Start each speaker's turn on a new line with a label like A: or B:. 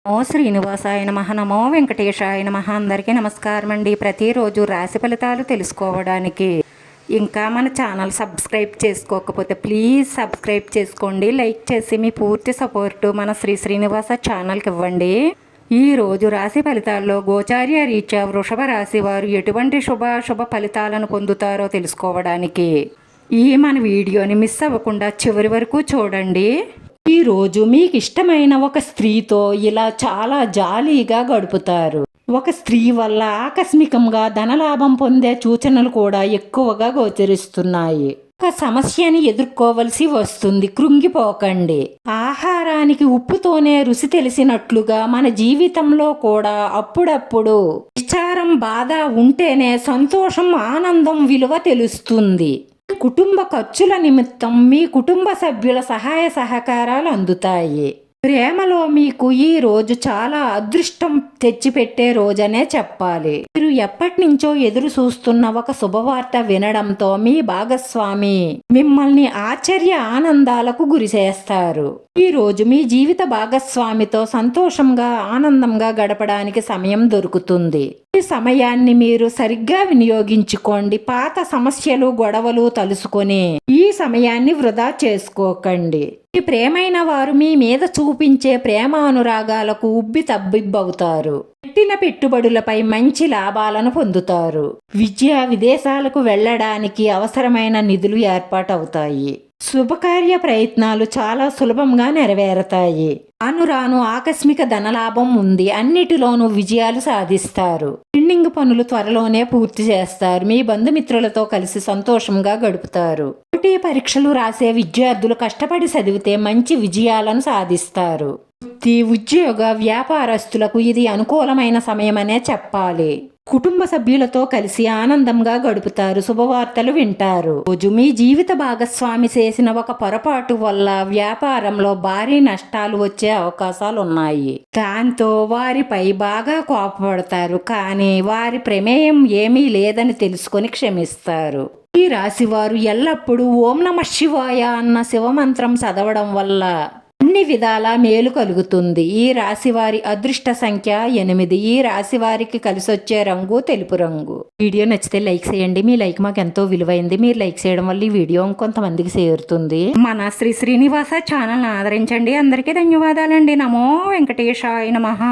A: నమో శ్రీనివాసాయ నమః. నమో వెంకటేశాయ నమః. అందరికీ నమస్కారం అండి. ప్రతిరోజు రాశి ఫలితాలు తెలుసుకోవడానికి ఇంకా మన ఛానల్ సబ్స్క్రైబ్ చేసుకోకపోతే ప్లీజ్ సబ్స్క్రైబ్ చేసుకోండి. లైక్ చేసి మీ పూర్తి సపోర్టు మన శ్రీనివాస ఛానల్కి ఇవ్వండి. ఈరోజు రాశి ఫలితాల్లో గోచార్య రీత్యా వృషభ రాశి వారు ఎటువంటి శుభ ఫలితాలను పొందుతారో తెలుసుకోవడానికి మన వీడియోని మిస్ అవ్వకుండా చివరి వరకు చూడండి. ఈరోజు మీకు ఇష్టమైన ఒక స్త్రీతో ఇలా చాలా జాలీగా గడుపుతారు. ఒక స్త్రీ వల్ల ఆకస్మికంగా ధనలాభం పొందే సూచనలు కూడా ఎక్కువగా గోచరిస్తున్నాయి. ఒక సమస్యని ఎదుర్కోవలసి వస్తుంది, కృంగిపోకండి. ఆహారానికి ఉప్పుతోనే రుచి తెలిసినట్లుగా మన జీవితంలో కూడా అప్పుడప్పుడు విచారం, బాధ ఉంటేనే సంతోషం, ఆనందం విలువ తెలుస్తుంది. కుటుంబ ఖర్చుల నిమిత్తం మీ కుటుంబ సభ్యుల సహాయ సహకారాలు అందుతాయి. ప్రేమలో మీకు ఈ రోజు చాలా అదృష్టం తెచ్చిపెట్టే రోజనే చెప్పాలి. మీరు ఎప్పటి నుంచో ఎదురు చూస్తున్న ఒక శుభవార్త వినడంతో మీ భాగస్వామి మిమ్మల్ని ఆశ్చర్య ఆనందాలకు గురి చేస్తారు. ఈ రోజు మీ జీవిత భాగస్వామితో సంతోషంగా, ఆనందంగా గడపడానికి సమయం దొరుకుతుంది. ఈ సమయాన్ని మీరు సరిగ్గా వినియోగించుకోండి. పాత సమస్యలు, గొడవలు తలుసుకొని ఈ సమయాన్ని వృధా చేసుకోకండి. మీ ప్రేమైన వారు మీ మీద చూపించే ప్రేమ అనురాగాలకు ఉబ్బి తబ్బిబ్బవుతారు. పెట్టిన పెట్టుబడులపై మంచి లాభాలను పొందుతారు. విదేశాలకు వెళ్ళడానికి అవసరమైన నిధులు ఏర్పాటవుతాయి. శుభకార్య ప్రయత్నాలు చాలా సులభంగా నెరవేరతాయి. రాను ఆకస్మిక ధనలాభం ఉంది. అన్నిటిలోనూ విజయాలు సాధిస్తారు. పెండింగ్ పనులు త్వరలోనే పూర్తి చేస్తారు. మీ బంధుమిత్రులతో కలిసి సంతోషంగా గడుపుతారు. పోటీ పరీక్షలు రాసే విద్యార్థులు కష్టపడి చదివితే మంచి విజయాలను సాధిస్తారు. ఉద్యోగ వ్యాపారస్తులకు ఇది అనుకూలమైన సమయమనే చెప్పాలి. కుటుంబ సభ్యులతో కలిసి ఆనందంగా గడుపుతారు. శుభవార్తలు వింటారు. రోజు మీ జీవిత భాగస్వామి చేసిన ఒక పొరపాటు వల్ల వ్యాపారంలో భారీ నష్టాలు వచ్చే అవకాశాలు ఉన్నాయి. దాంతో వారిపై బాగా కోపపడతారు. కానీ వారి ప్రమేయం ఏమీ లేదని తెలుసుకొని క్షమిస్తారు. ఈ రాశివారు ఎల్లప్పుడూ ఓం నమః శివాయ అన్న శివమంత్రం చదవడం వల్ల అన్ని విధాలా మేలు కలుగుతుంది. ఈ రాశివారి అదృష్ట సంఖ్య 8. ఈ రాశివారికి కలిసొచ్చే రంగు తెలుపు రంగు. వీడియో నచ్చితే లైక్ చేయండి. మీ లైక్ మాకు ఎంతో విలువైంది. మీరు లైక్ చేయడం వల్ల ఈ వీడియో ఇంకొంతమందికి చేరుతుంది. మన శ్రీనివాస ఛానల్ ఆదరించండి. అందరికీ ధన్యవాదాలండి. నమో వెంకటేశాయ నమః.